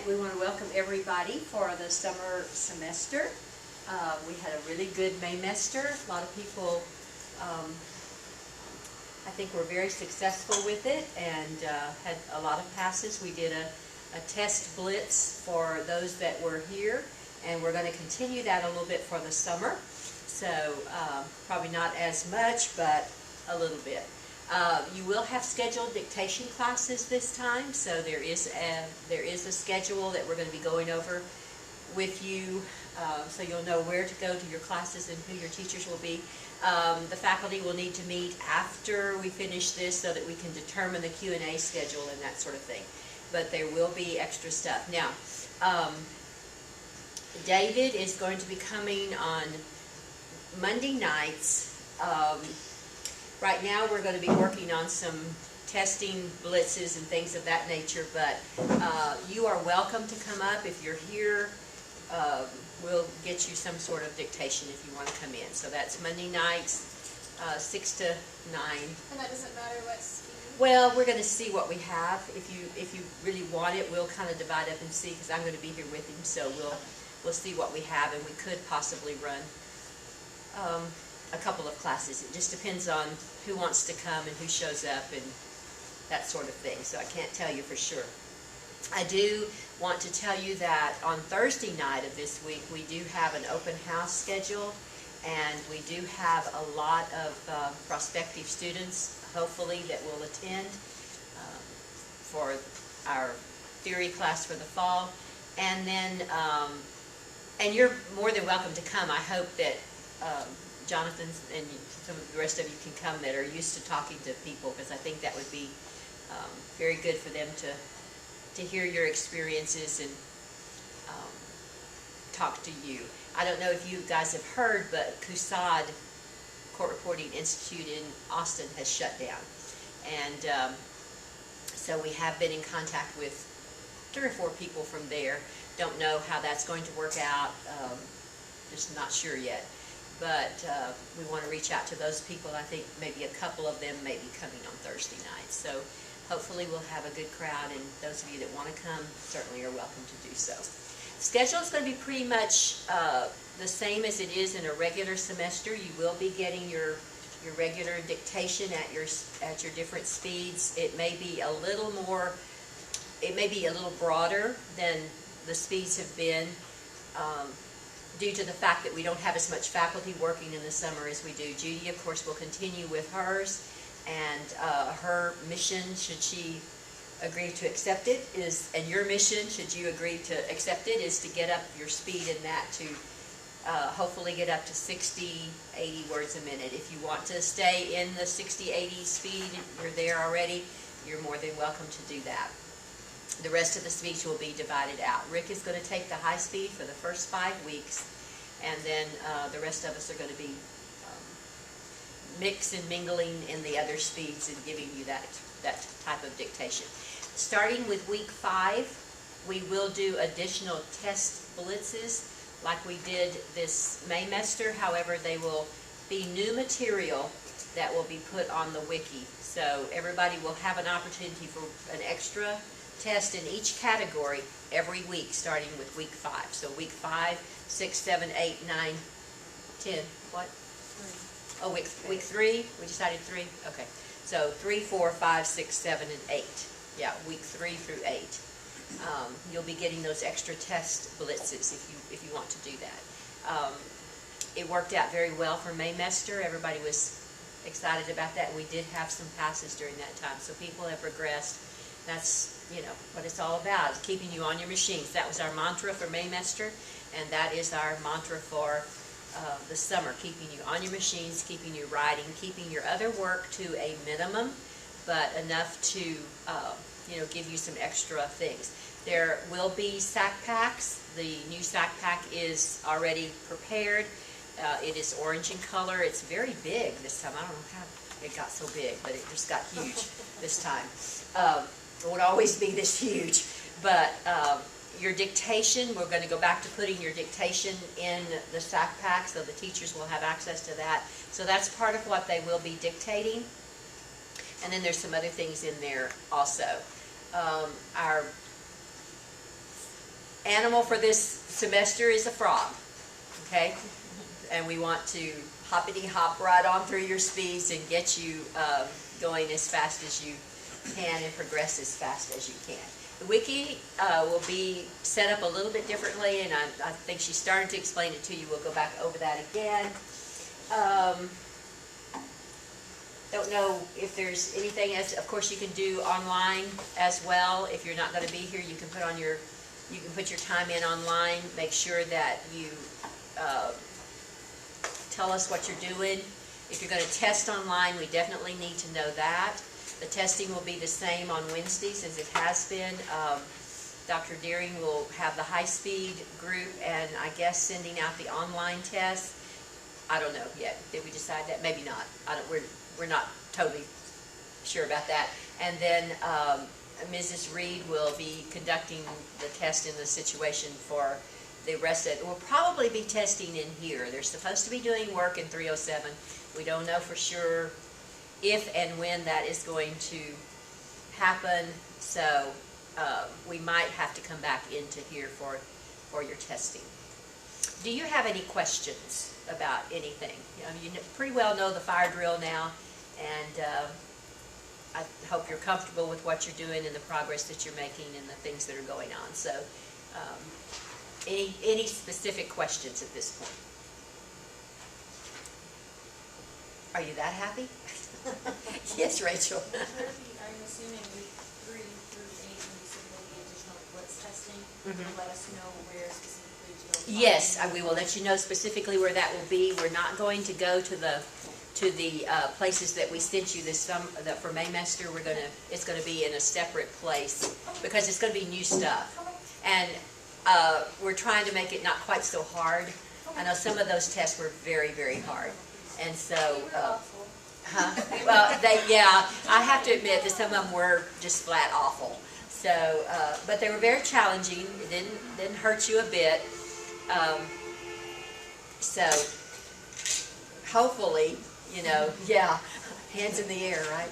we want to welcome everybody for the summer semester. We had a really good Maymester. A lot of people, I think, were very successful with it and had a lot of passes. We did a test blitz for those that were here, and we're going to continue that a little bit for the summer. So probably not as much, but a little bit. You will have scheduled dictation classes this time, so there is a schedule that we're going to be going over with you, so you'll know where to go to your classes and who your teachers will be. The faculty will need to meet after we finish this so that we can determine the Q&A schedule and that sort of thing. But there will be extra stuff. Now, David is going to be coming on Monday nights. Right now we're going to be working on some testing blitzes and things of that nature, but you are welcome to come up. If you're here, we'll get you some sort of dictation if you want to come in. So that's Monday nights, 6 to 9. And that doesn't matter what speed? Well, we're going to see what we have. If you really want it, we'll kind of divide up and see, because I'm going to be here with him, so we'll see what we have, and we could possibly run a couple of classes. It just depends on who wants to come and who shows up and that sort of thing, so I can't tell you for sure. I do want to tell you that on Thursday night of this week we do have an open house schedule, and we do have a lot of prospective students, hopefully, that will attend for our theory class for the fall. And then and you're more than welcome to come. I hope that Jonathan and some of the rest of you can come that are used to talking to people, because I think that would be very good for them to hear your experiences and talk to you. I don't know if you guys have heard, but CUSAD, Court Reporting Institute in Austin, has shut down. And so we have been in contact with 3 or 4 people from there. Don't know how that's going to work out, just not sure yet. But we want to reach out to those people. I think maybe a couple of them may be coming on Thursday night. So hopefully we'll have a good crowd, and those of you that want to come certainly are welcome to do so. Schedule is going to be pretty much the same as it is in a regular semester. You will be getting your regular dictation at your different speeds. It may be a little more, it may be a little broader than the speeds have been, due to the fact that we don't have as much faculty working in the summer as we do. Judy, of course, will continue with hers, and her mission, should she agree to accept it, and your mission, should you agree to accept it, is to get up your speed in that to hopefully get up to 60, 80 words a minute. If you want to stay in the 60, 80 speed, you're there already, you're more than welcome to do that. The rest of the speech will be divided out. Rick is going to take the high speed for the first 5 weeks, and then the rest of us are going to be mix and mingling in the other speeds and giving you that type of dictation. Starting with week 5, we will do additional test blitzes like we did this Maymester. However, they will be new material that will be put on the wiki. So everybody will have an opportunity for an extra test in each category every week, starting with week 5. So week 5, 6, 7, 8, 9, 10. What? 3. Oh, week 3. We decided 3. Okay. So 3, 4, 5, 6, 7, and 8. Yeah, week 3 through 8. You'll be getting those extra test blitzes if you want to do that. It worked out very well for Maymester. Everybody was excited about that. We did have some passes during that time, so people have progressed. That's, you know, what it's all about, is keeping you on your machines. That was our mantra for Maymester, and that is our mantra for the summer, keeping you on your machines, keeping you writing, keeping your other work to a minimum, but enough to, you know, give you some extra things. There will be sack packs. The new sack pack is already prepared. It is orange in color. It's very big this time. I don't know how it got so big, but it just got huge this time. It would always be this huge, but your dictation, we're going to go back to putting your dictation in the sack pack, so the teachers will have access to that. So that's part of what they will be dictating. And then there's some other things in there also. Our animal for this semester is a frog, okay? And we want to hoppity hop right on through your speeds and get you going as fast as you can and progress as fast as you can. The wiki will be set up a little bit differently, and I think she started to explain it to you. We'll go back over that again. Don't know if there's anything else. Of course, you can do online as well. If you're not going to be here, you can put your time in online. Make sure that you tell us what you're doing. If you're going to test online, we definitely need to know that. The testing will be the same on Wednesdays as it has been. Dr. Deering will have the high-speed group and I guess sending out the online test. I don't know yet. Did we decide that? Maybe not. We're not totally sure about that. And then Mrs. Reed will be conducting the test in the situation for the rest of it. We'll probably be testing in here. They're supposed to be doing work in 307. We don't know for sure if and when that is going to happen, so we might have to come back into here for your testing. Do you have any questions about anything? You pretty well know the fire drill now, and I hope you're comfortable with what you're doing and the progress that you're making and the things that are going on. So any specific questions at this point? Are you that happy? Yes, Rachel. I'm assuming week 3 through 8 when you said maybe additional blitz testing, let us know where specifically to go. Yes, we will let you know specifically where that will be. We're not going to go to the places that we sent you this for Maymester. It's going to be in a separate place because it's going to be new stuff, and we're trying to make it not quite so hard. I know some of those tests were very, very hard, and so. Well, I have to admit that some of them were just flat awful. So, but they were very challenging. It didn't hurt you a bit. So, hopefully, hands in the air, right?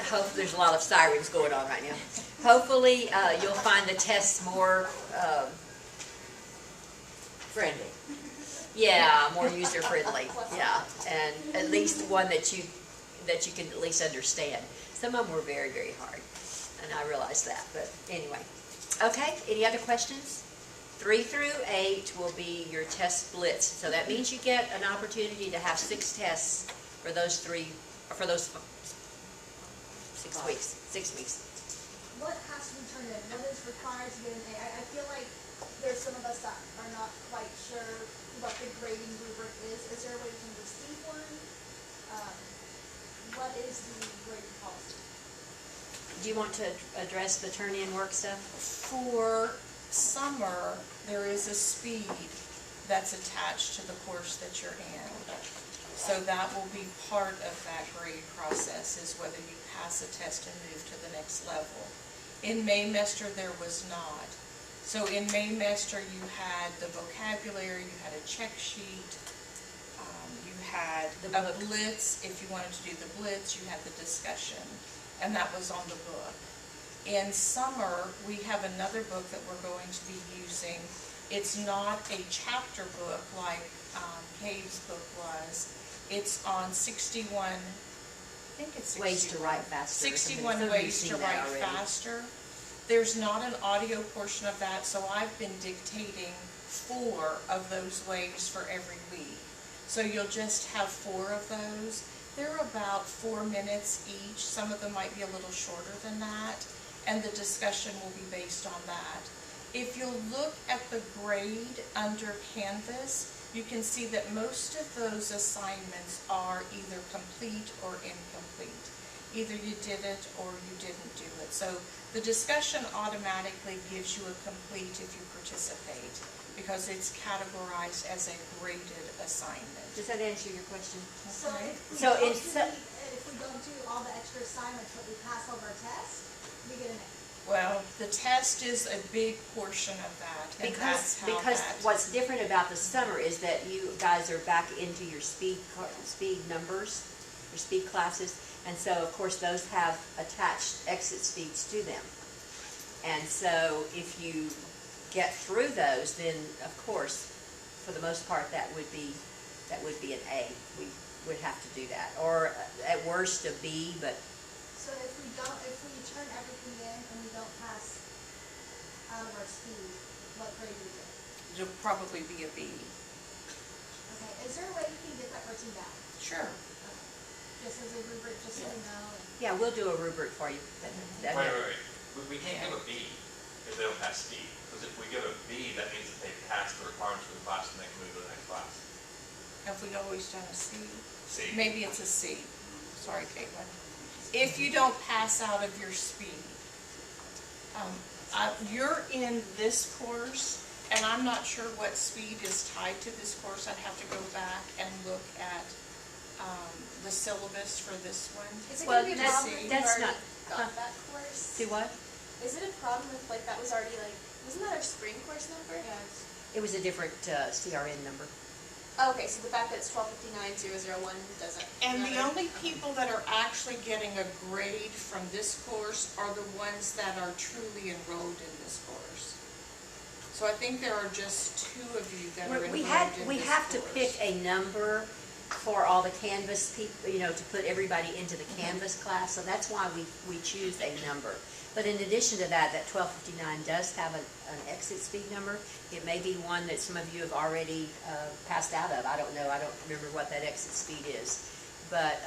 Hope there's a lot of sirens going on right now. Hopefully, you'll find the tests more friendly. Yeah, more user-friendly, yeah, and at least one that you can at least understand. Some of them were very, very hard, and I realize that, but anyway. Okay, any other questions? 3 through 8 will be your test blitz, so that means you get an opportunity to have 6 tests for those 6 weeks. 6 weeks. What has to be turned in? What is required to get an A? I feel like there's some of us that are not quite sure what the grading rubric is. Is there a way we can receive one? What is the grading policy? Do you want to address the turn-in work stuff? For summer, there is a speed that's attached to the course that you're in. So that will be part of that grade process, is whether you pass a test and move to the next level. In Maymester, there was not. So in Maymester, you had the vocabulary, you had a check sheet, you had a blitz. If you wanted to do the blitz, you had the discussion, and that was on the book. In summer, we have another book that we're going to be using. It's not a chapter book like Kave's book was. It's on 61, I think it's 61. Ways to write faster. 61 ways to write faster. There's not an audio portion of that, so I've been dictating 4 of those ways for every week. So you'll just have 4 of those. They're about 4 minutes each. Some of them might be a little shorter than that, and the discussion will be based on that. If you'll look at the grade under Canvas, you can see that most of those assignments are either complete or incomplete. Either you did it or you didn't do it. So the discussion automatically gives you a complete if you participate, because it's categorized as a graded assignment. Does that answer your question? So Okay. if we don't do all the extra assignments, but we pass all of our tests, we get an A. Well, the test is a big portion of that, and that's how Because that. what's different about the summer is that you guys are back into your speed numbers, your speed classes, and so of course those have attached exit speeds to them. And so if you get through those, then of course, for the most part, that would be an A. We would have to do that, or at worst a B, but So if we turn everything in and we don't pass out of our speed, what grade do we get? It'll probably be a B. Okay, is there a way you can get that written down? Sure. Just as a rubric, just so we know? yeah, we'll do a rubric for you. Wait. We can't give a B if they don't pass speed, because if we give a B, that means that they passed the requirements for the class and they can move to the next class. Have we always done a C? C. Maybe it's a C. Sorry, Caitlin. If you don't pass out of your speed, you're in this course, and I'm not sure what speed is tied to this course. I'd have to go back and look at the syllabus for this one. Is it Well, gonna be a that's- problem if we've that's already not- got that course? Do what? Is it a problem if like that was already like, wasn't that our spring course number? It was a different CRN number. Oh, okay, so the fact that it's 1259-001 doesn't. And the matter. only people that are actually getting a grade from this course are the ones that are truly enrolled in this course. So I think there are just 2 of you that are enrolled in this course. We have to pick a number for all the Canvas people, to put everybody into the Canvas class, so that's why we choose a number. But in addition to that, that 1259 does have an exit speed number. It may be one that some of you have already passed out of. I don't know. I don't remember what that exit speed is. But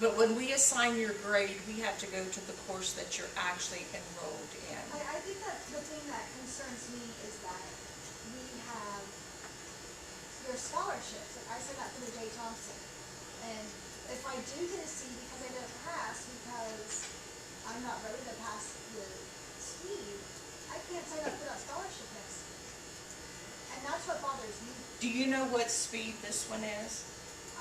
when we assign your grade, we have to go to the course that you're actually enrolled in. I think that the thing that concerns me is that we have your scholarships. I said that for the J. Thompson. And if I do get a C because I didn't pass because I'm not ready to pass the speed, I can't sign up for that scholarship next year. And that's what bothers me. Do you know what speed this one is?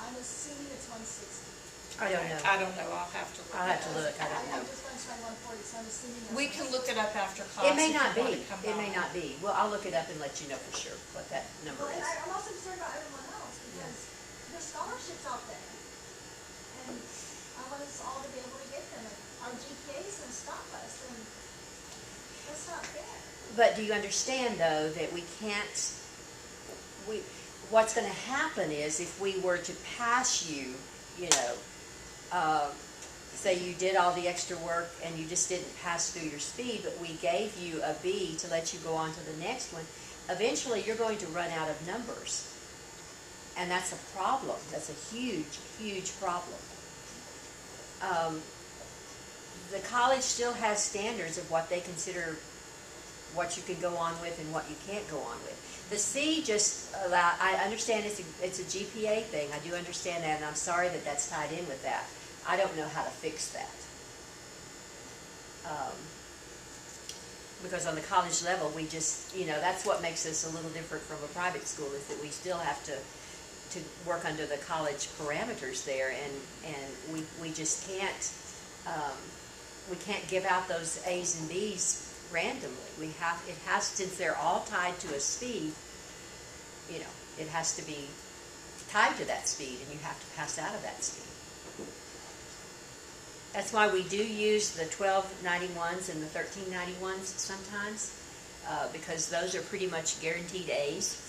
I'm assuming it's 160. I don't know. I don't know, I'll have to look. I'll have to look. I don't I know. just went to my 140, so I'm assuming that's. We can look it up after class. It may if you not wanna be. come It may by. not be. Well, I'll look it up and let you know for sure what that number Well, and is. I'm also concerned about everyone else because there's scholarships out there. And I want us all to be able to get them. If our GPA's gonna stop us, then that's not fair. But do you understand, though, that we can't, what's going to happen is if we were to pass you, say you did all the extra work and you just didn't pass through your speed, but we gave you a B to let you go on to the next one, eventually you're going to run out of numbers. And that's a problem. That's a huge, huge problem. The college still has standards of what they consider what you can go on with and what you can't go on with. The C just I understand it's a GPA thing. I do understand that, and I'm sorry that that's tied in with that. I don't know how to fix that. Because on the college level, we just, that's what makes us a little different from a private school, is that we still have to work under the college parameters there, and we just can't, we can't give out those A's and B's randomly. Since they're all tied to a speed, it has to be tied to that speed, and you have to pass out of that speed. That's why we do use the 1291s and the 1391s sometimes, because those are pretty much guaranteed A's.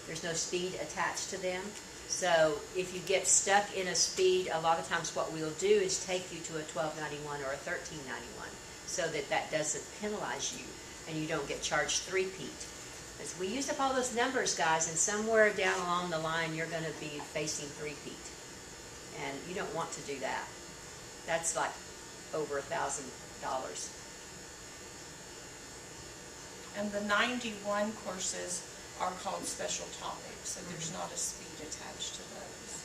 There's no speed attached to them. So if you get stuck in a speed, a lot of times what we'll do is take you to a 1291 or a 1391 so that doesn't penalize you and you don't get charged three-peat. Because we used up all those numbers, guys, and somewhere down along the line you're going to be facing three-peat. And you don't want to do that. That's like over $1,000. And the 91 courses are called special topics, so there's not a speed attached to those.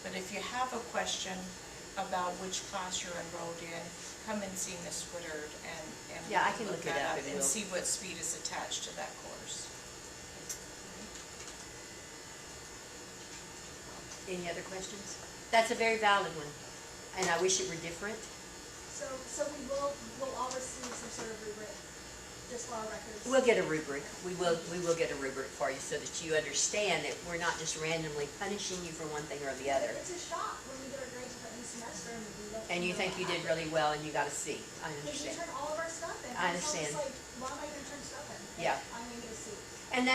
But if you have a question about which class you're enrolled in, come and see Ms. Woodard and Yeah, I can look it that up up and and we'll- see what speed is attached to that course. Any other questions? That's a very valid one, and I wish it were different. So we'll all receive some sort of rubric, just for our records. We'll get a rubric. We will get a rubric for you so that you understand that we're not just randomly punishing you for one thing or the other. It's a shock when we get our grades from NC semester and we don't. And you think you did really well and you got a C. I Because you understand. turn all of our stuff in. I And so understand. it's like, why am I gonna turn stuff in? Yeah. I'm gonna get a C. And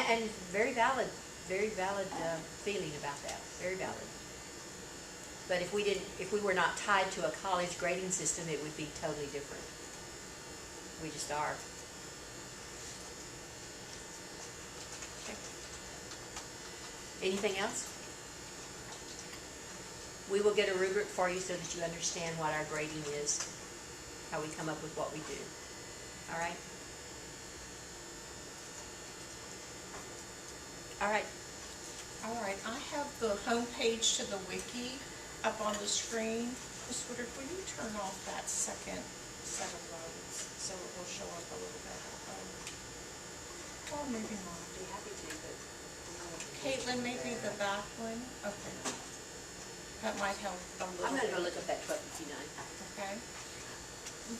very valid feeling about that, very valid. But if we were not tied to a college grading system, it would be totally different. We just are. Okay. Anything else? We will get a rubric for you so that you understand what our grading is, how we come up with what we do. All right? All right. All right, I have the home page to the wiki up on the screen. Ms. Woodard, will you turn off that second set of rows so it will show up a little better? Or maybe not. I'd be happy to, but. Caitlin, maybe the back one? Okay. That might help a little. I'm gonna go bit. look up that 1259. Okay.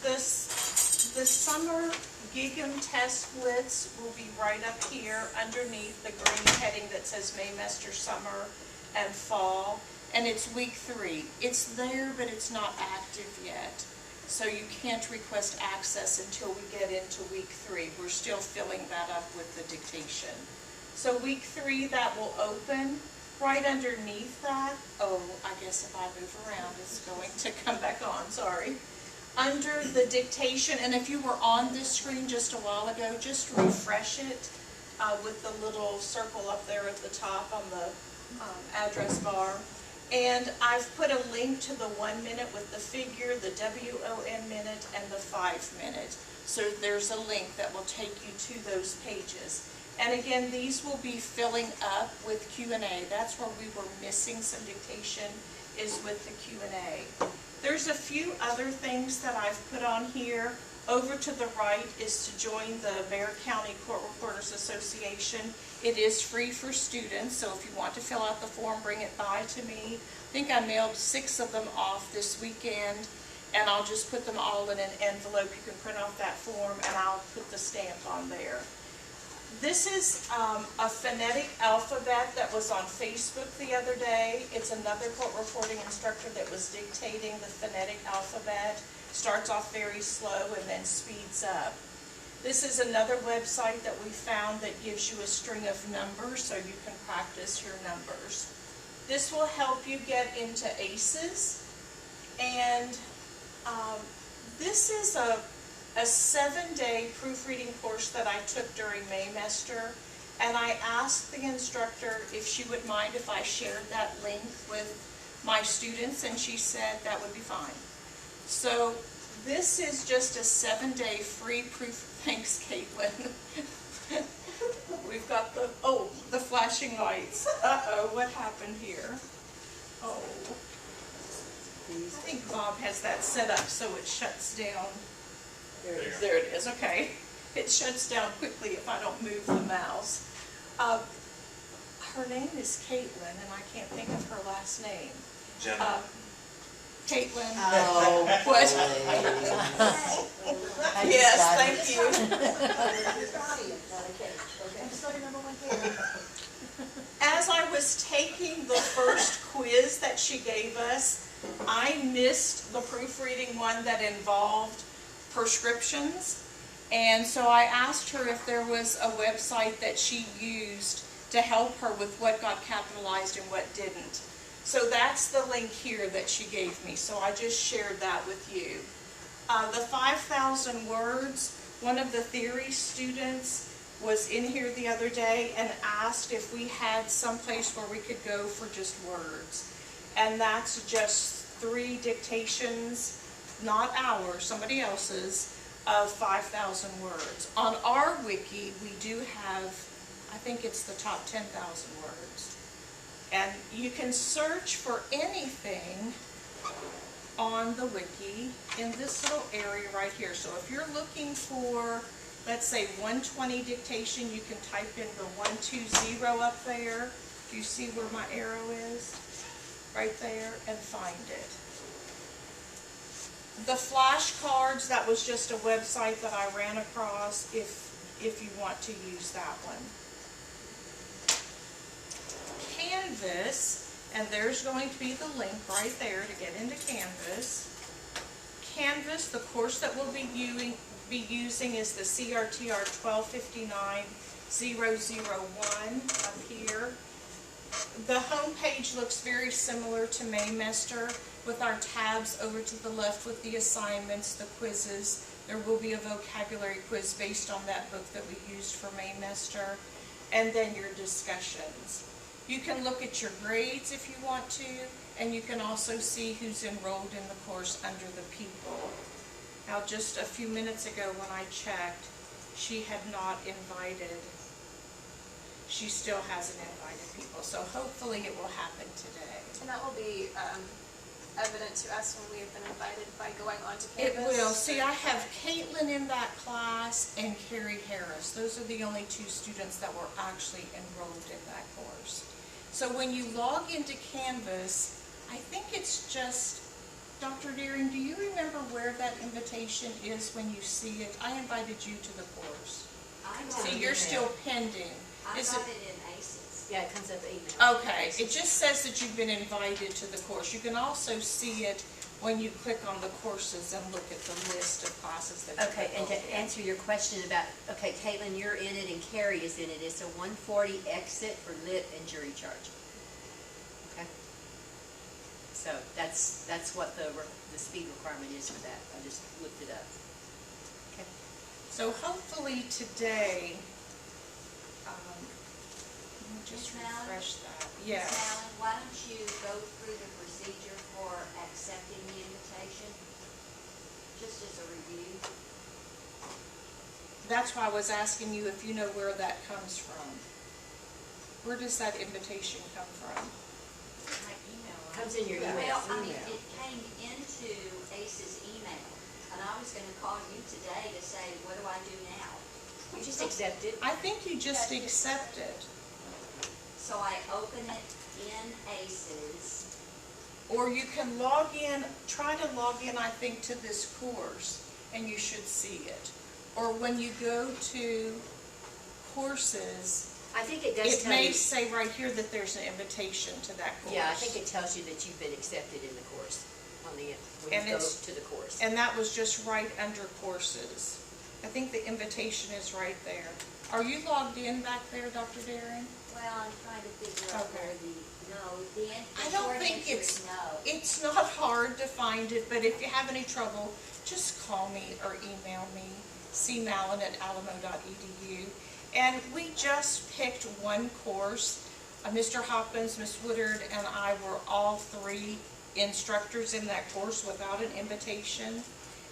The summer Gig'em test blitz will be right up here underneath the green heading that says Maymester Summer and Fall, and it's week 3. It's there, but it's not active yet. So you can't request access until we get into week 3. We're still filling that up with the dictation. So week 3, that will open. Right underneath that, oh, I guess if I move around, it's going to come back on, sorry. Under the dictation, and if you were on this screen just a while ago, just refresh it with the little circle up there at the top on the address bar. And I've put a link to the 1 minute with the figure, the WON minute, and the 5 minute. So there's a link that will take you to those pages. And again, these will be filling up with Q&A. That's where we were missing some dictation, is with the Q&A. There's a few other things that I've put on here. Over to the right is to join the Bexar County Court Reporters Association. It is free for students, so if you want to fill out the form, bring it by to me. I think I mailed 6 of them off this weekend, and I'll just put them all in an envelope. You can print off that form, and I'll put the stamp on there. This is a phonetic alphabet that was on Facebook the other day. It's another court reporting instructor that was dictating the phonetic alphabet. Starts off very slow and then speeds up. This is another website that we found that gives you a string of numbers so you can practice your numbers. This will help you get into ACEs. And this is a 7-day proofreading course that I took during Maymester, and I asked the instructor if she would mind if I shared that link with my students, and she said that would be fine. So this is just a 7-day free proof. Thanks, Caitlin. We've got the flashing lights. Uh-oh, what happened here? Oh, I think Bob has that set up so it shuts down. There it is, okay. It shuts down quickly if I don't move the mouse. Her name is Caitlin, and I can't think of her last name. Jenna. Caitlin. Oh. What? Yes, thank you. I'm still your number 1 favorite. As I was taking the first quiz that she gave us, I missed the proofreading one that involved prescriptions, and so I asked her if there was a website that she used to help her with what got capitalized and what didn't. So that's the link here that she gave me, so I just shared that with you. The 5,000 words, one of the theory students was in here the other day and asked if we had some place where we could go for just words. And that's just 3 dictations, not ours, somebody else's, of 5,000 words. On our wiki, we do have, I think it's the top 10,000 words. And you can search for anything on the wiki in this little area right here. So if you're looking for, let's say, 120 dictation, you can type in the 120 up there. Do you see where my arrow is? Right there, and find it. The flashcards, that was just a website that I ran across if you want to use that one. Canvas And there's going to be the link right there to get into Canvas. Canvas, the course that we'll be using is the CRTR 1259-001 up here. The home page looks very similar to Maymester with our tabs over to the left with the assignments, the quizzes. There will be a vocabulary quiz based on that book that we used for Maymester, and then your discussions. You can look at your grades if you want to, and you can also see who's enrolled in the course under the people. Now, just a few minutes ago when I checked, she had not invited. She still hasn't invited people, so hopefully it will happen today. And that will be evident to us when we have been invited by going on to It Canvas. will. See, I have Caitlin in that class and Carrie Harris. Those are the only two students that were actually enrolled in that course. So when you log into Canvas, I think it's just, Dr. Deering, do you remember where that invitation is when you see it? I invited you to the course. See, you're still pending. I Is got it? it in ACES. Yeah, it comes up email. Okay, it just says that you've been invited to the course. You can also see it when you click on the courses and look at the list of classes that you're Okay, and to enrolled in. answer your question about, okay, Caitlin, you're in it and Carrie is in it. It's a 140 exit for lit and jury charge. Okay? So that's what the speed requirement is for that. I just looked it up. Okay. So hopefully today, let me just Miss Mallon? refresh that. Ms. Yes. Allen, why don't you go through the procedure for accepting the invitation, just as a review? That's why I was asking you if you know where that comes from. Where does that invitation come from? My email. Comes in your email. Well, I mean, it came into ACE's email, and I was gonna call you today to say, what do I do now? You just accept it. I think you just accept it. So I open it in ACES, Or you can log in, try to log in, I think, to this course, and you should see it. Or when you go to courses, I think it does it tell may you. say right here that there's an invitation to that course. Yeah, I think it tells you that you've been accepted in the course on the, when And you go it's- to the course. And that was just right under courses. I think the invitation is right there. Are you logged in back there, Dr. Daring? well, I'm trying to figure out Okay. where the I don't short think answer it's- is no. It's not hard to find it, but if you have any trouble, just call me or email me, cmallon@alamo.edu. And we just picked one course. Mr. Hopkins, Ms. Woodard, and I were all three instructors in that course without an invitation,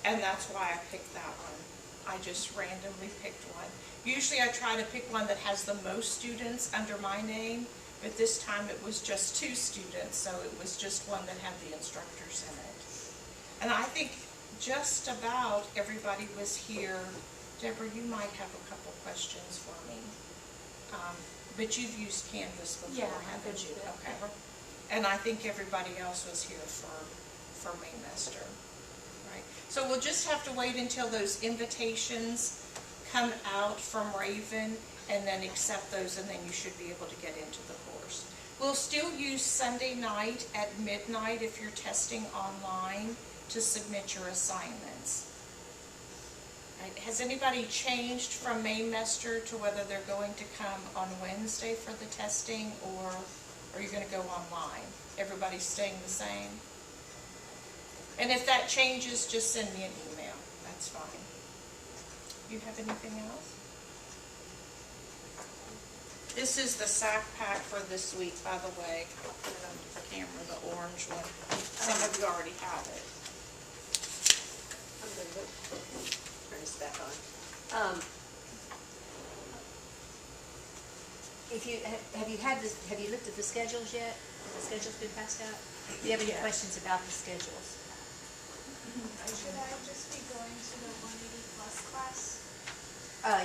and that's why I picked that one. I just randomly picked one. Usually I try to pick one that has the most students under my name, but this time it was just 2 students, so it was just one that had the instructors in it. And I think just about everybody was here. Deborah, you might have a couple questions for me. But you've used Canvas before, Yeah, I've haven't used you? it. Okay. And I think everybody else was here for Maymester. Right. So we'll just have to wait until those invitations come out from Raven and then accept those, and then you should be able to get into the course. We'll still use Sunday night at midnight if you're testing online to submit your assignments. Right. Has anybody changed from Maymester to whether they're going to come on Wednesday for the testing, or are you going to go online? Everybody's staying the same? And if that changes, just send me an email. That's fine. You have anything else? This is the sack pack for this week, by the way. I'll put it on the camera, the orange one. Some of you already have it. I'm gonna turn this back on. If you, have you looked at the schedules yet? The schedule's been passed out? Do you have any Yes. questions about the schedules? Should I just be going to the 180 plus class?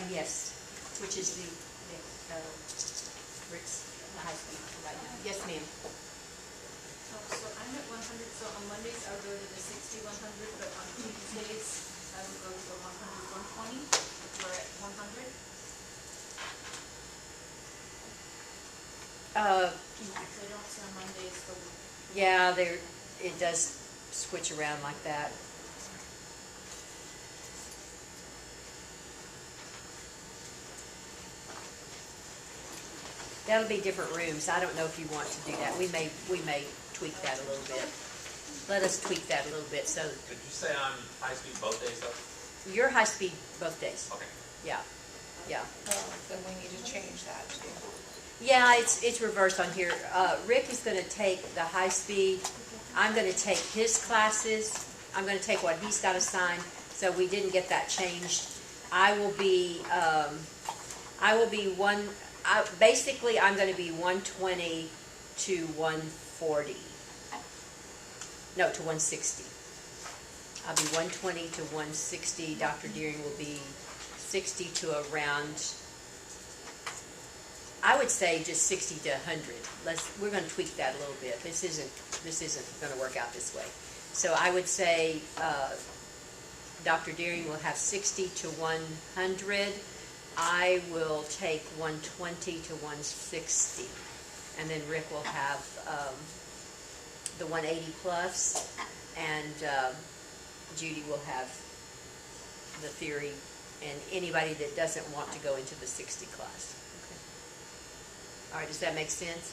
Yes, which is the Rick's high school right now. Yes, ma'am. So I'm at 100, so on Mondays I'll go to the 60, 100, but on Tuesdays I will go to the 100, 120. We're at 100. Uh, So I don't see on Mondays Yeah, it does switch around like that. That'll be different rooms. I don't know if you want to do that. We may tweak that a little bit. Let us tweak that a little bit. So Did you say on high speed both days though? you're high speed both days. Okay. Yeah, yeah. Then we need to change that too. Yeah, it's reversed on here. Rick is going to take the high speed. I'm going to take his classes. I'm going to take what he's got assigned. So we didn't get that changed. I will be basically I'm going to be 120 to 140. No, to 160. I'll be 120 to 160. Dr. Deering will be 60 to around, I would say just 60 to 100. We're going to tweak that a little bit. This isn't going to work out this way. So I would say Dr. Deering will have 60 to 100. I will take 120 to 160. And then Rick will have the 180 plus, and Judy will have the theory, and anybody that doesn't want to go into the 60 class. Okay. All right, does that make sense?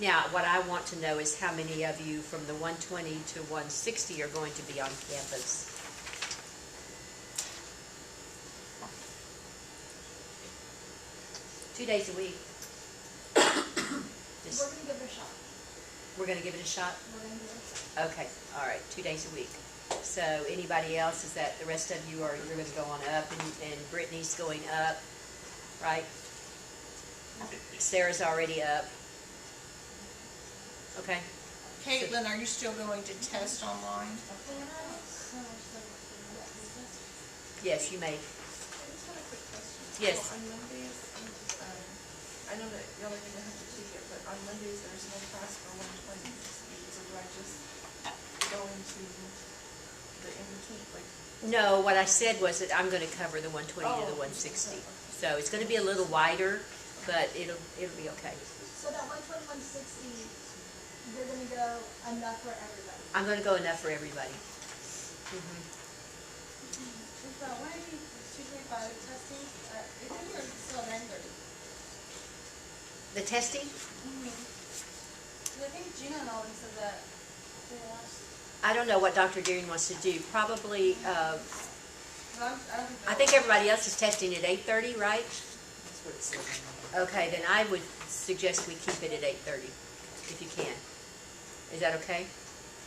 Now, what I want to know is how many of you from the 120 to 160 are going to be on campus. Two days a week. We're gonna give it a shot. We're going to give it a shot? We're gonna give it a shot. Okay, all right, 2 days a week. So anybody else, is that the rest of you are, you're going to go on up, and Brittany's going up, right? Sarah's already up. Okay, Caitlin, are you still going to test online? yes, you may. I just have a quick question. Yes. So on Mondays, I know that y'all are gonna have to tweak it, but on Mondays, there's no class for 120 speed, so do I just go into the in-between, like? No, what I said was that I'm going to cover the 120 to the Oh. 160. So it's going to be a little wider, but it'll be okay. So that 120, 160, you're gonna go enough for everybody. I'm going to go enough for everybody. With 180, 225 testing, it could be still 9:30. The testing? Because I think Gina and all them said that they want. I don't know what Dr. Deering wants to do. Probably, I don't think I think everybody else is testing at 8:30, right? That's what it says. Okay, then I would suggest we keep it at 8:30, if you can. Is that okay?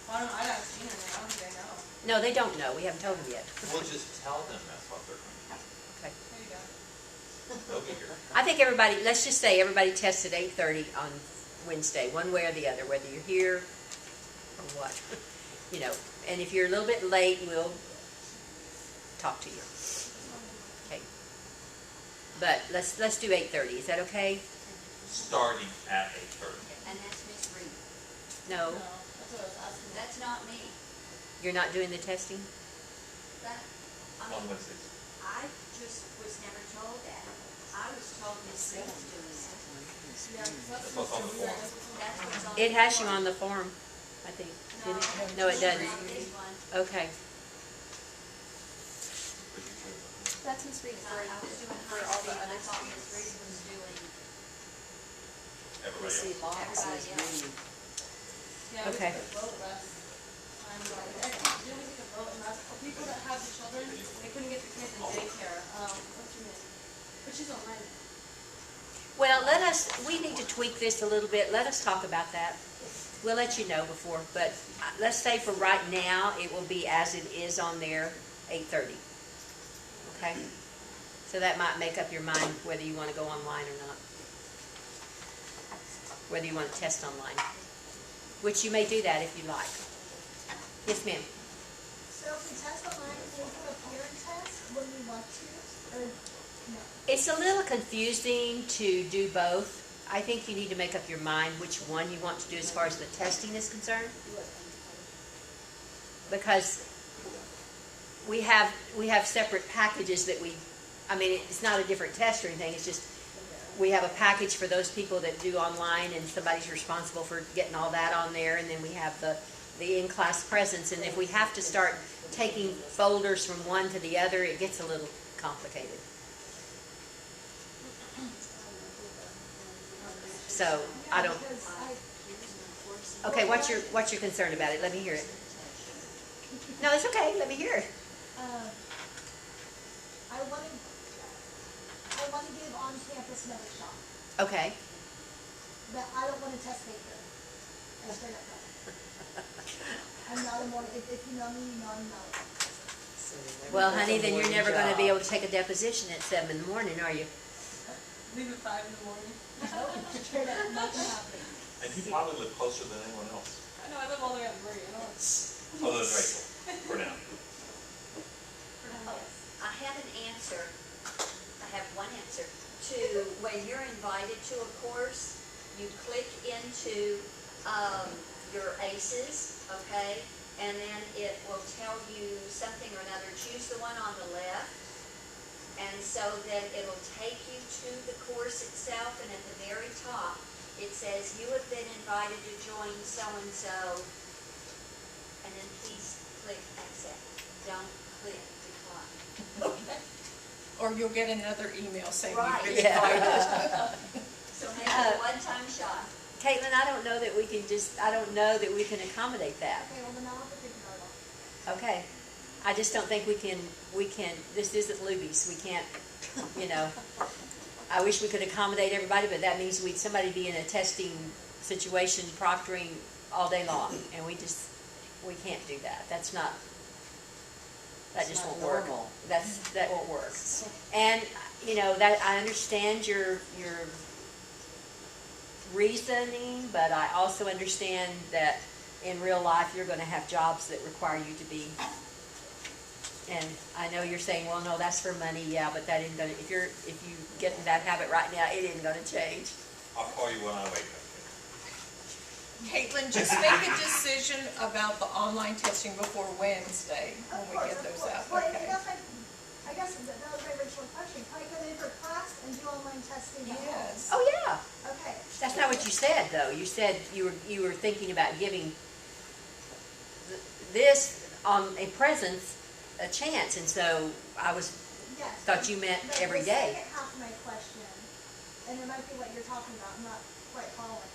Well, I'd ask Gina, and I don't think they know. No, they don't know. We haven't told them yet. We'll just tell them that's what they're going Okay. There you go. to do. They'll be here. I think everybody, let's just say everybody tests at 8:30 on Wednesday, one way or the other, whether you're here or what. You know, and if you're a little bit late, we'll talk to you. Okay. But let's do 8:30. Is that okay? Starting at 8:30. And that's Miss Reed. No, No, that's what I was asking. That's not me. you're not doing the testing? That, I On mean, Wednesdays. I just was never told that. I was told Miss Reed was doing that. Yeah, 'cause That's what's on the form. That's what's on. It the has you form. on the form, I think. No, Didn't it? No, it doesn't. not this one. Okay. That's Miss Reed I was doing for high all the speed, and I other thought Miss students. Reed was doing You Everybody see else. lots Everybody is else. green. Yeah, we Okay. took a vote last time. Didn't we take a vote and last, for people that have the children, they couldn't get the kids in daycare. What's her name? But she's online. Well, we need to tweak this a little bit. Let us talk about that. We'll let you know before, but let's say for right now, it will be as it is on there, 8:30. Okay? So that might make up your mind whether you want to go online or not. Whether you want to test online. Which you may do that if you like. Yes, ma'am. So if we test online, can we put a parent test when we want to, or no? It's a little confusing to do both. I think you need to make up your mind which one you want to do as far as the testing is concerned. Because we have separate packages that it's not a different test or anything, it's just we have a package for those people that do online, and somebody's responsible for getting all that on there, and then we have the in-class presence, and if we have to start taking folders from one to the other, it gets a little complicated. So, I don't, Because okay, what's your concern about it? Let me hear it. No, it's okay, let me hear it. I want to give on-campus another shot, Okay, but I don't want to test paper. I'm straight up. I'm not a morning, if you know me, you know I'm not. well, honey, then you're never gonna be able to take a deposition at 7 in the morning, are you? Leave at 5 in the morning. Straight up, nothing happening. And you probably live closer than anyone else, I know, I live all the way out in Bree, I know. other than Rachel, for now. I have an answer, I have one answer, to when you're invited to a course, you click into, your ACEs, okay? And then it will tell you something or another, choose the one on the left. And so then it'll take you to the course itself, and at the very top, it says, you have been invited to join so-and-so, and then please click accept. Don't click decline. Or you'll get another email saying Right. you've been Yeah. invited. So make it a one-time shot. Caitlin, I don't know that we can accommodate that. Okay, well, then I'll have to think about it. Okay, I just don't think we can, this isn't Luby's, we can't, I wish we could accommodate everybody, but that means somebody be in a testing situation, proctoring all day long, and we can't do that, that just won't work. That won't work. And, that, I understand your reasoning, but I also understand that in real life, you're gonna have jobs that require you to be, and I know you're saying, well, no, that's for money, yeah, but that isn't gonna, if you get in that habit right now, it isn't gonna change. I'll call you when I wake up. Caitlin, just make a decision about the online testing before Wednesday, when we get those out, Well, okay? I guess that was my original question. Can I come in for class and do online testing at home? Yes. Oh, yeah, Okay. that's not what you said, though, you said you were thinking about giving this on a presence a chance, and so I Yes. thought you meant But every the day. second half of my question, and it might be what you're talking about, I'm not quite following,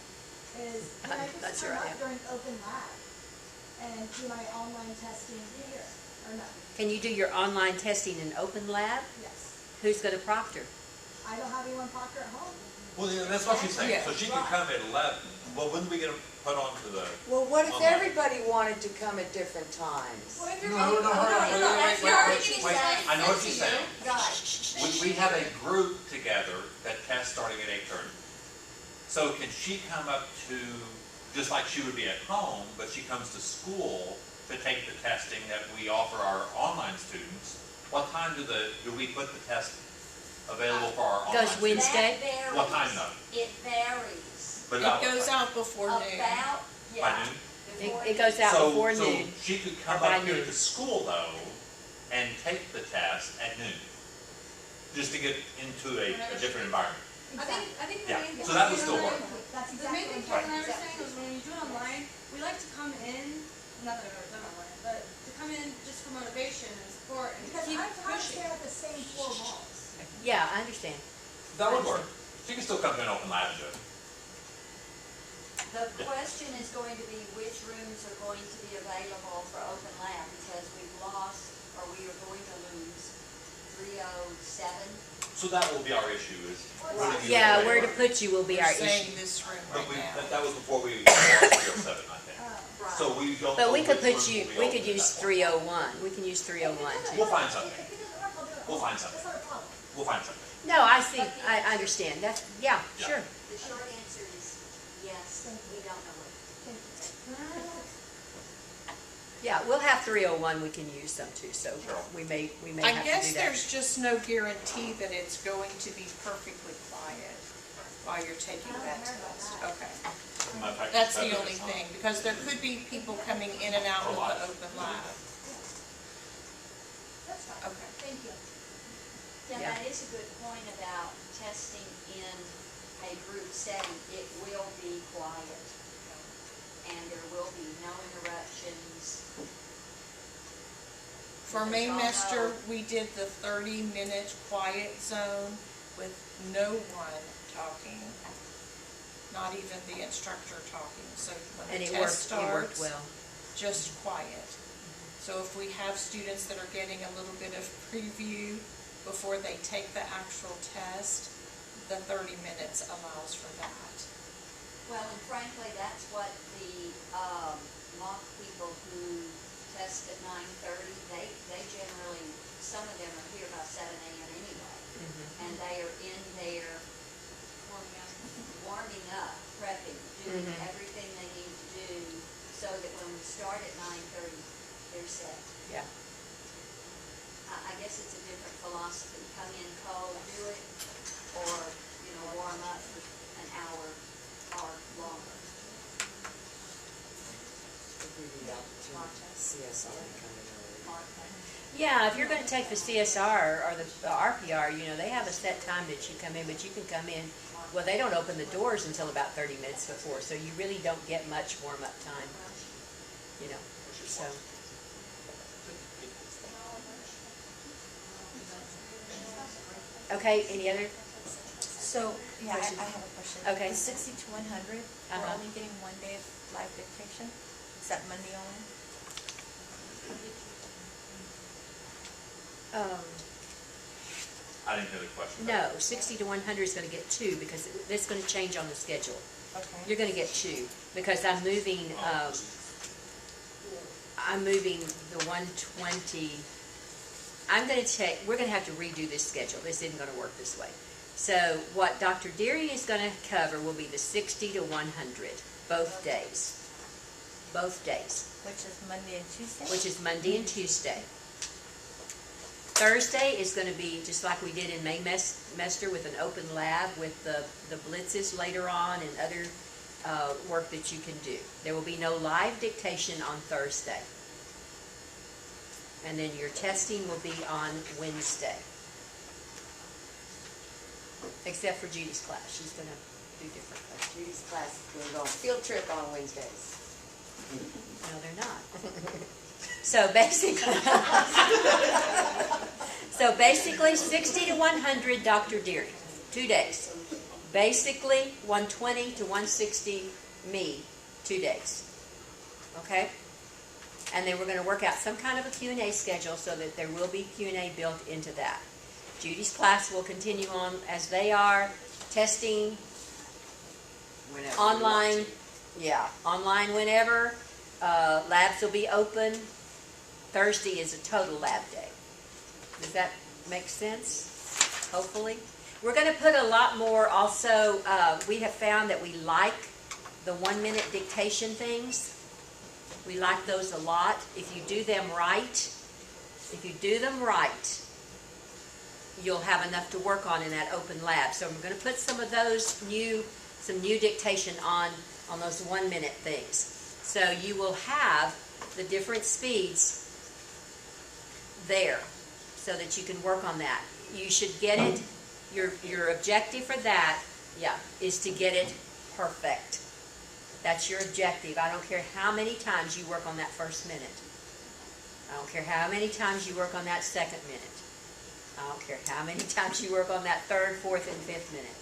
is can I Not just sure come I up am. during open lab and do my online testing here, or no? Can you do your online testing in open lab? Yes. Who's gonna proctor? I don't have anyone proctor at home. Well, yeah, that's what she's saying, Yeah. so she can come at 11, well, when do we get them put onto the? Well, what if Online. everybody wanted to come at different times? Well, if you're No, no, making- hold on, no, wait, no, wait, you're already getting wait, sense I know what to she's you. saying. Guys, We have a group together that tests starting at 8:30. So can she come up to, just like she would be at home, but she comes to school to take the testing that we offer our online students? What time do we put the test available for our online Goes students? Wednesday? that varies. What time though? It varies. But It about goes what time? out before noon. About, By yeah. noon? before It goes out So- before noon. So she could or come by up here noon. to school though and take the test at noon, just to get into a different environment. I think the Yeah, main thing. so that would is still online- work. That's The exactly main thing what Kevin and I were Exactly. saying was when you do it online, we like to come in, not that I've ever done online, but to come in just for motivation and support and Because keep I'm trying to pushing. stay at the same four walls. Yeah, I understand. That would work. She can still come to an open lab and do it. The question is going to be which rooms are going to be available for open lab, because we've lost, or we are going to lose 307. So that will be our issue is. Right. Yeah, where to put you will be our We're saying issue. this room But right we, now. that was before we lost 307, I think. Right. So we don't. But we know could which put room you, will be we open could at use that point. 301, we can use 301 too. We'll find something. If it doesn't work, I'll do it at We'll home. find something. That's not a problem. We'll find something. No, I see, I understand, that's, yeah, Yeah. sure. The short answer is yes, we don't know what. Thank you. Yeah, we'll have 301 we can use some too, so Sure. we may I have to guess do that. there's just no guarantee that it's going to be perfectly quiet while you're taking that test. Okay. Matter of fact, That's it's the better only if it's not. thing, because there could be people coming in and out of the Live. open lab. That's fine. Okay. Thank you. Yeah, Yeah. that is a good point about testing in a group setting. It will be quiet, and there will be no interruptions. For Because y'all Maymester, know- we did the 30-minute quiet zone with no one talking, not even the instructor talking. So when And the it test worked starts, well. just quiet. So if we have students that are getting a little bit of preview before they take the actual test, the 30 minutes allows for that. Well, and frankly, that's what the mock people who test at 9:30, they generally, some of them are here by 7 a.m. anyway. And they are in there warming up, prepping, doing everything they need to do so that when we start at 9:30, they're set. Yeah. I guess it's a different philosophy. Come in cold, do it, or, warm up for an hour or longer. CSR coming early. Yeah, if you're gonna take the CSR or the RPR, they have a set time that you come in, but you can come in, well, they don't open the doors until about 30 minutes before, so you really don't get much warm-up time, so. Okay, any other? So, yeah, I Question. have a question. Okay. The 60 to 100, we're only getting 1 day of live dictation? Is that Monday only? I didn't hear the question. No, 60 to 100 is gonna get 2, because it's gonna change on the schedule. Okay. You're gonna get 2, because I'm moving the 120, we're gonna have to redo this schedule. This isn't gonna work this way. So what Dr. Deary is gonna cover will be the 60 to 100, both days. Both days, Which is Monday and Tuesday? which is Monday and Tuesday. Thursday is gonna be just like we did in Maymester with an open lab with the blitzes later on and other work that you can do. There will be no live dictation on Thursday. And then your testing will be on Wednesday. Except for Judy's class, she's gonna do different classes. Judy's class is going to go on field trip on Wednesdays. No, they're not. So basically 60 to 100 Dr. Deary, 2 days. Basically 120 to 160 me, 2 days. Okay? And then we're going to work out some kind of a Q&A schedule so that there will be Q&A built into that. Judy's class will continue on as they are, testing, Whenever you online, want online whenever. Labs will be open. Thursday is a total lab day. Does that make sense? Hopefully. We're going to put a lot more also, we have found that we like the 1-minute dictation things. We like those a lot. If you do them right, you'll have enough to work on in that open lab. So we're going to put some of those some new dictation on those 1-minute things. So you will have the different speeds there so that you can work on that. You should get it, your objective for that, is to get it perfect. That's your objective. I don't care how many times you work on that first minute. I don't care how many times you work on that second minute. I don't care how many times you work on that third, fourth, and fifth minute.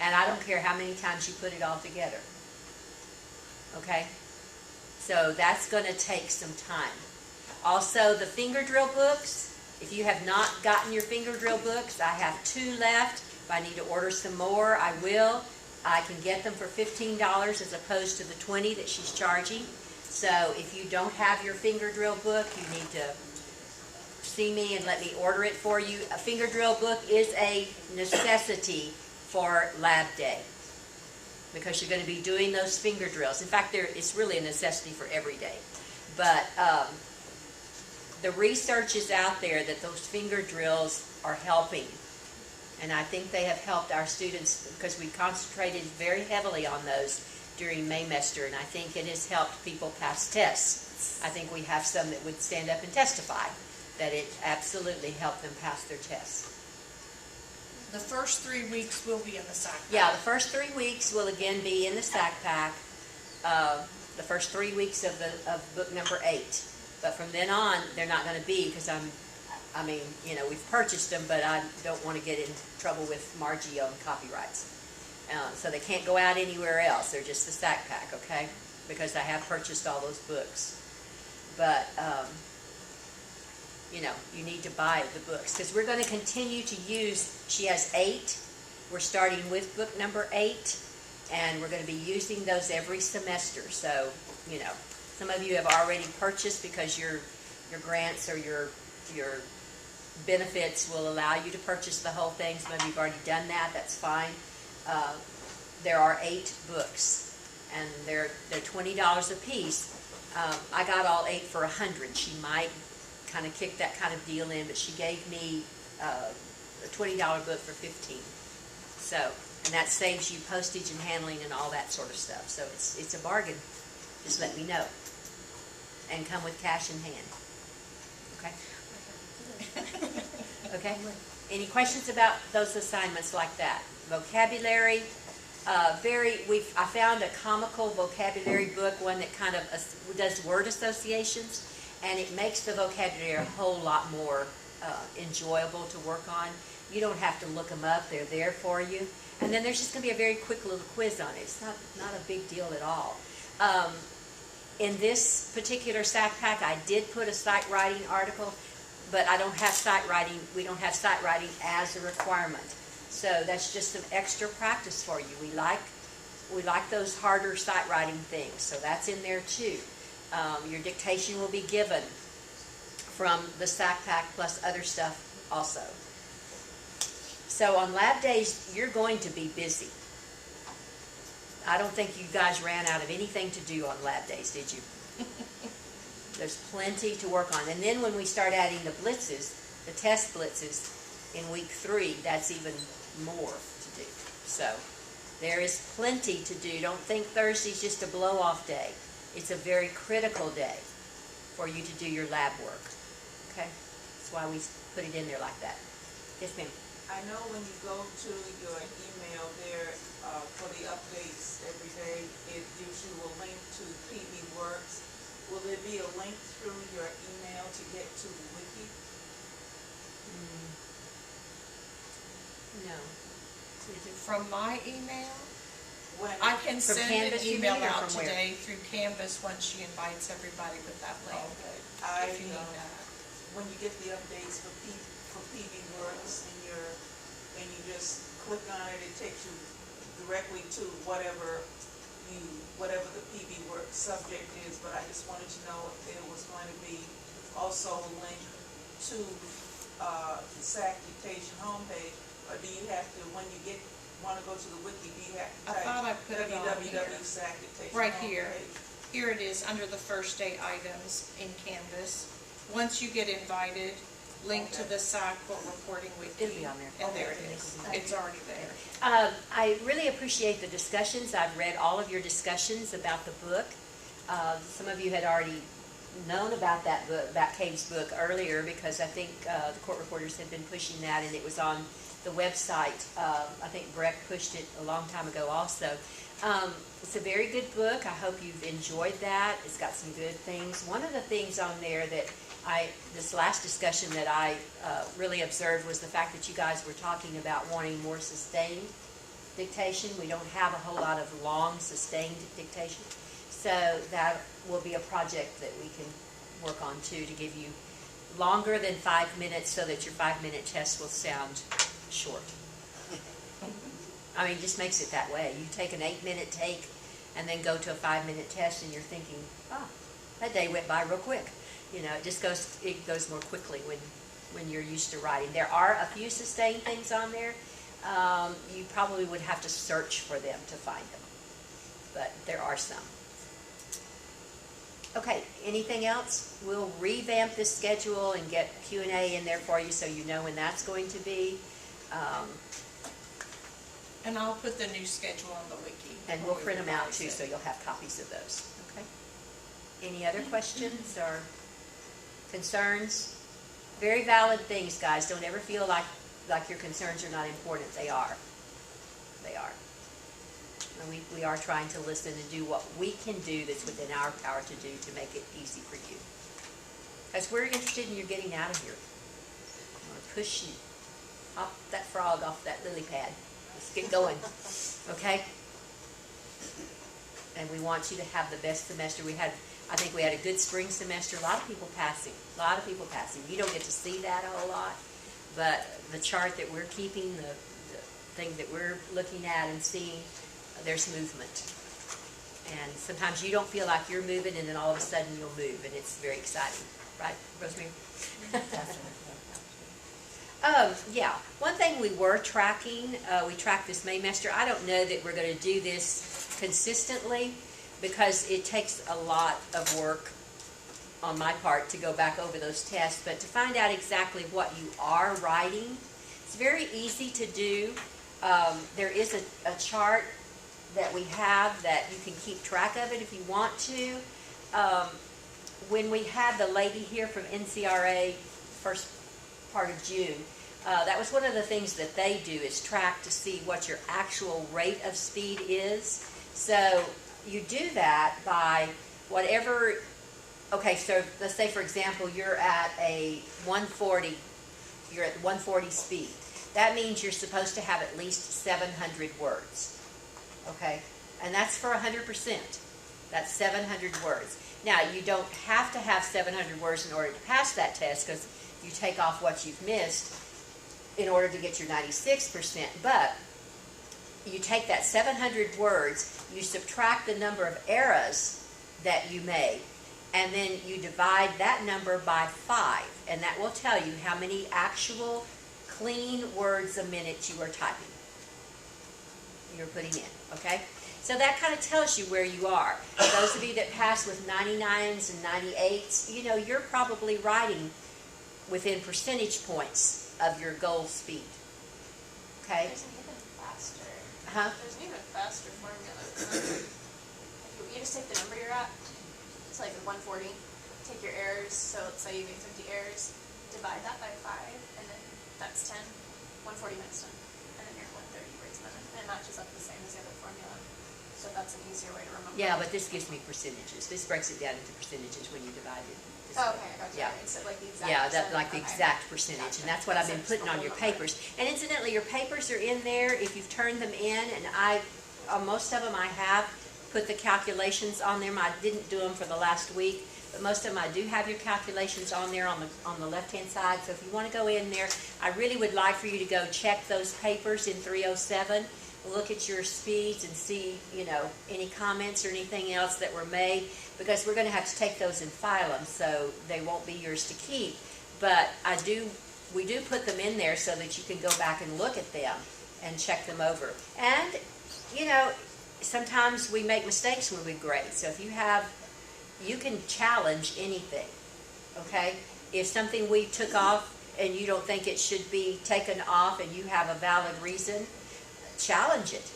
And I don't care how many times you put it all together. Okay? So that's going to take some time. Also, the finger drill books. If you have not gotten your finger drill books, I have 2 left. If I need to order some more, I will. I can get them for $15 as opposed to the $20 that she's charging. So if you don't have your finger drill book, you need to see me and let me order it for you. A finger drill book is a necessity for lab day because you're going to be doing those finger drills. In fact, it's really a necessity for every day. But the research is out there that those finger drills are helping. And I think they have helped our students because we concentrated very heavily on those during Maymester, and I think it has helped people pass tests. I think we have some that would stand up and testify that it absolutely helped them pass their tests. The first 3 weeks will be in the SAC pack. Yeah, the first 3 weeks will again be in the SAC pack. The first 3 weeks of book number 8. But from then on, they're not going to be, because we've purchased them, but I don't want to get in trouble with Margie on copyrights. So they can't go out anywhere else. They're just the SAC pack, okay? Because I have purchased all those books. But, you need to buy the books, because we're going to continue to use, she has 8. We're starting with book number 8, and we're going to be using those every semester. So, some of you have already purchased because your grants or your benefits will allow you to purchase the whole thing. Some of you have already done that. That's fine. There are 8 books, and they're $20 a piece. I got all 8 for $100. She might kind of kick that kind of deal in, but she gave me a $20 book for $15. So, and that saves you postage and handling and all that sort of stuff. So it's a bargain. Just let me know. And come with cash in hand. Okay? Okay? Any questions about those assignments like that? Vocabulary, I found a comical vocabulary book, one that kind of does word associations, and it makes the vocabulary a whole lot more enjoyable to work on. You don't have to look them up. They're there for you. And then there's just going to be a very quick little quiz on it. It's not a big deal at all. In this particular SAC pack, I did put a sight writing article, but I don't have sight writing. We don't have sight writing as a requirement. So that's just some extra practice for you. We like those harder sight writing things. So that's in there too. Your dictation will be given from the SAC pack plus other stuff also. So on lab days, you're going to be busy. I don't think you guys ran out of anything to do on lab days, did you? There's plenty to work on. And then when we start adding the blitzes, the test blitzes in week 3, that's even more to do. So there is plenty to do. Don't think Thursday's just a blow-off day. It's a very critical day for you to do your lab work. Okay? That's why we put it in there like that. Yes, ma'am. I know when you go to your email there for the updates every day, it gives you a link to PB Works. Will there be a link through your email to get to the wiki? No. From my email, When I can From send Canvas, an you email mean, or out from where? today through Canvas once she invites everybody with that link. Okay. If you need that. When you get the updates for PB Works and you just click on it, it takes you directly to whatever the PB Works subject is. But I just wanted to know if there was going to be also a link to the SAC dictation homepage, or do you have to, when you want to go to the wiki, do you have to I thought I put it on here. www.sac dictation Right here. homepage? Here it is under the first day items in Canvas. Once you get invited, link to the SAC reporting wiki. It'll be on there. And there it is. It's already there. I really appreciate the discussions. I've read all of your discussions about the book. Some of you had already known about that book, about Cave's book earlier, because I think the court reporters had been pushing that, and it was on the website. I think Breck pushed it a long time ago also. It's a very good book. I hope you've enjoyed that. It's got some good things. One of the things on there that this last discussion that I really observed was the fact that you guys were talking about wanting more sustained dictation. We don't have a whole lot of long sustained dictation. So that will be a project that we can work on too, to give you longer than 5 minutes so that your 5-minute test will sound short. I mean, it just makes it that way. You take an 8-minute take and then go to a 5-minute test and you're thinking, that day went by real quick. You know, it goes more quickly when you're used to writing. There are a few sustained things on there. You probably would have to search for them to find them, but there are some. Okay, anything else? We'll revamp this schedule and get Q&A in there for you so you know when that's going to be. And I'll put the new schedule on the wiki. And we'll print them out too, so you'll have copies of those. Okay. Any other questions or concerns? Very valid things, guys. Don't ever feel like like your concerns are not important. They are. They are. And we are trying to listen and do what we can do that's within our power to do to make it easy for you. Because we're interested in you getting out of here. I'm going to push you. Hop that frog off that lily pad. Let's get going. Okay? And we want you to have the best semester. I think we had a good spring semester. A lot of people passing. A lot of people passing. You don't get to see that a whole lot. But the chart that we're keeping, the thing that we're looking at and seeing, there's movement. And sometimes you don't feel like you're moving, and then all of a sudden you'll move, and it's very exciting. Right, Rosemary? Yeah, one thing we were tracking, we tracked this Maymester. I don't know that we're going to do this consistently because it takes a lot of work on my part to go back over those tests, but to find out exactly what you are writing, it's very easy to do. There is a chart that we have that you can keep track of it if you want to. When we had the lady here from NCRA first part of June, that was one of the things that they do is track to see what your actual rate of speed is. So you do that by whatever, okay, so let's say for example you're at a 140, you're at 140 speed. That means you're supposed to have at least 700 words, okay? And that's for 100%. That's 700 words. Now, you don't have to have 700 words in order to pass that test because you take off what you've missed in order to get your 96%. But you take that 700 words, you subtract the number of errors that you made, and then you divide that number by 5. And that will tell you how many actual clean words a minute you are typing. You're putting in, okay? So that kind of tells you where you are. Those of you that pass with 99s and 98s, you know, you're probably writing within percentage points of your goal speed. Okay? There's an even faster. Huh? There's an even faster formula. You just take the number you're at. It's like 140. Take your errors. So let's say you make 50 errors. Divide that by 5, and then that's 10. 140 minutes 10. And then you're 130 words a minute. And it matches up the same as the other formula. So that's an easier way to remember. Yeah, but this gives me percentages. This breaks it down into percentages when you divide it. Oh, okay, I got you. Yeah. Instead like the exact Yeah, percent. like the Okay. exact percentage, and that's what I've been putting on your papers. And incidentally, your papers are in there if you've turned them in, and most of them I have put the calculations on them. I didn't do them for the last week, but most of them I do have your calculations on there on the left-hand side. So if you want to go in there, I really would like for you to go check those papers in 307. Look at your speeds and see, you know, any comments or anything else that were made, because we're going to have to take those and file them, so they won't be yours to keep. But we do put them in there so that you can go back and look at them and check them over. And, you know, sometimes we make mistakes when we grade. So if you can challenge anything, okay? If something we took off and you don't think it should be taken off and you have a valid reason, challenge it.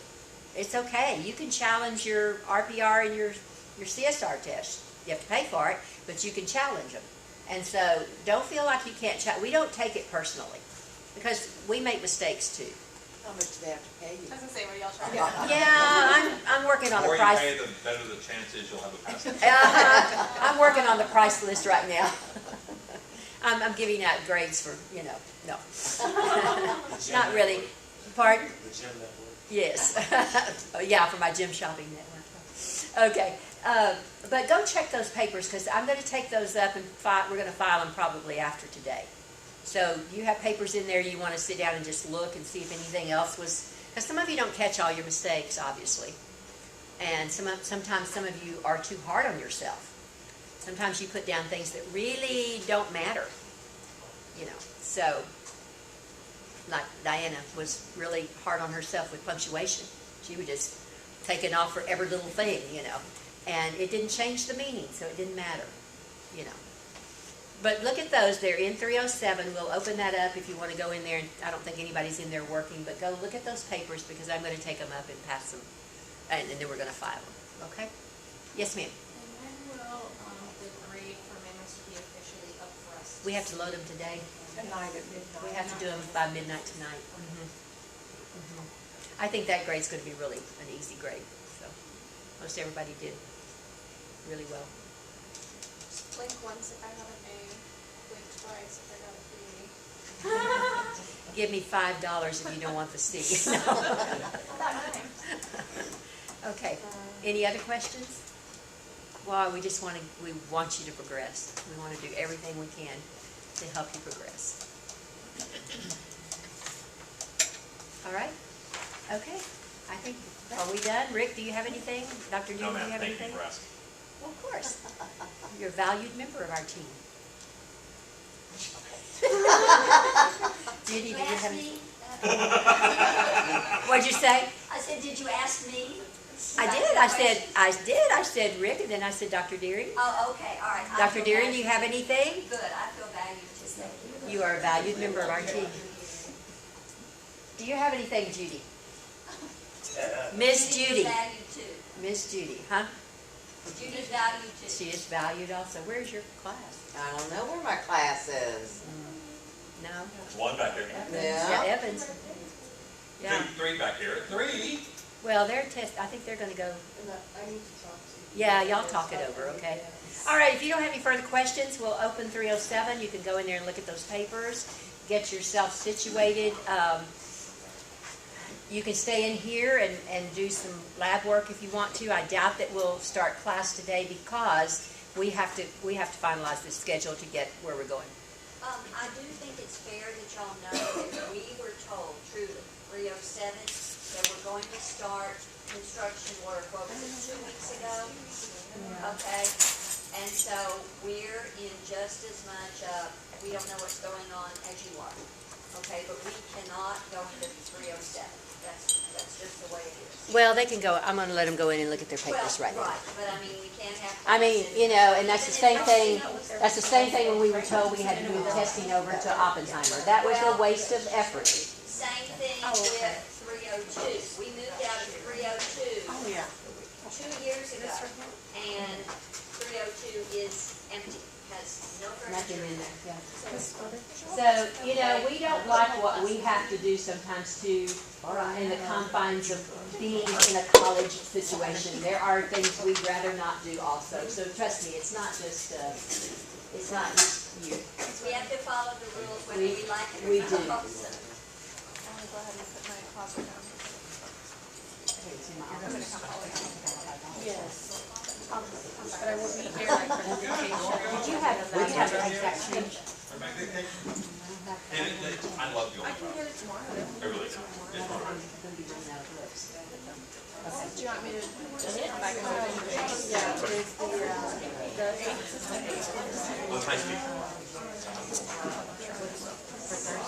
It's okay. You can challenge your RPR and your CSR test. You have to pay for it, but you can challenge them. And so don't feel like you can't challenge. We don't take it personally because we make mistakes too. How much do they have to pay you? I was gonna say, what are y'all trying to Yeah, I'm working on The a more you price. pay, the better the chance is you'll have a pass. I'm working on the price list right now. I'm giving out grades for, you know, no. Not really. Pardon? The gym network. Yes. Oh, yeah, for my gym shopping network. Okay. But go check those papers because I'm going to take those up and we're going to file them probably after today. So you have papers in there you want to sit down and just look and see if anything else was, because some of you don't catch all your mistakes, obviously. And sometimes some of you are too hard on yourself. Sometimes you put down things that really don't matter, you know. So, like Diana was really hard on herself with punctuation. She would just take it off for every little thing, you know. And it didn't change the meaning, so it didn't matter, you know. But look at those. They're in 307. We'll open that up if you want to go in there. And I don't think anybody's in there working, but go look at those papers because I'm going to take them up and pass them, and then we're going to file them. Okay? Yes, ma'am. And when will the grade for Maymester be officially up for us? We have to load them today. Tonight at midnight. We have to do them by midnight tonight. I think that grade's gonna be really an easy grade, so most everybody did really well. Blink once if I got an A, blink twice if I got a B. Give me $5 if you don't want the C. No. Okay, any other questions? Well, we want you to progress. We want to do everything we can to help you progress. All right? Okay, I think, are we done? Rick, do you have anything? Dr. Dean, No, do you ma'am, have thank you anything? for asking. Well, of course. You're a valued member of our team. Judy, do you have any? What'd you say? I said, did you ask me? I did. I said Rick, and then I said Dr. Deering. Oh, okay, all right. I Dr. feel Deering, do valued. you have anything? Good, I feel valued too, thank you. You are a valued member of our team. Do you have anything, Judy? Miss Judy. Judy's valued too. Miss Judy, huh? Judy's valued too. She is valued also. Where's your class? I don't know where my class is. No? There's one back there. Yeah, Evans. Yeah. Three back here. Three. Well, they're I think they're gonna go, I need to talk to you. yeah, y'all talk it over, okay? All right, if you don't have any further questions, we'll open 307. You can go in there and look at those papers, get yourself situated. You can stay in here and do some lab work if you want to. I doubt that we'll start class today because we have to finalize this schedule to get where we're going. I do think it's fair that y'all know that we were told, truly, 307, that we're going to start construction work, what was it, 2 weeks ago? Okay, and so we're in just as much, we don't know what's going on as you are. Okay, but we cannot go into 307. That's just the way it is. Well, they can go, I'm gonna let them go in and look at their papers right now. Right, but I mean, we can't have. I mean, classes. you know, and that's the same thing, when we were told we had to move testing over to Oppenheimer. That was a waste of effort. Same thing Oh, okay. with 302. We moved out of 302 Oh, yeah. 2 years ago, and 302 is empty, has no Nothing furniture in in there, there. yeah. So, you know, we don't like what we have to do sometimes too, in the confines of being in a college situation. There are things we'd rather not do also. So trust me, it's not just you. We have to follow the rules whether We- we like it or we not. do. I'm gonna go ahead and put my closet down. Yes. But I won't be here like for the vacation. Did you have an exact change? I love going I can back. get it tomorrow. I really do. It's wonderful. Do you want me to come back and do it? Yeah, there's the 8th. Well, it's nice to meet you. For Thursday.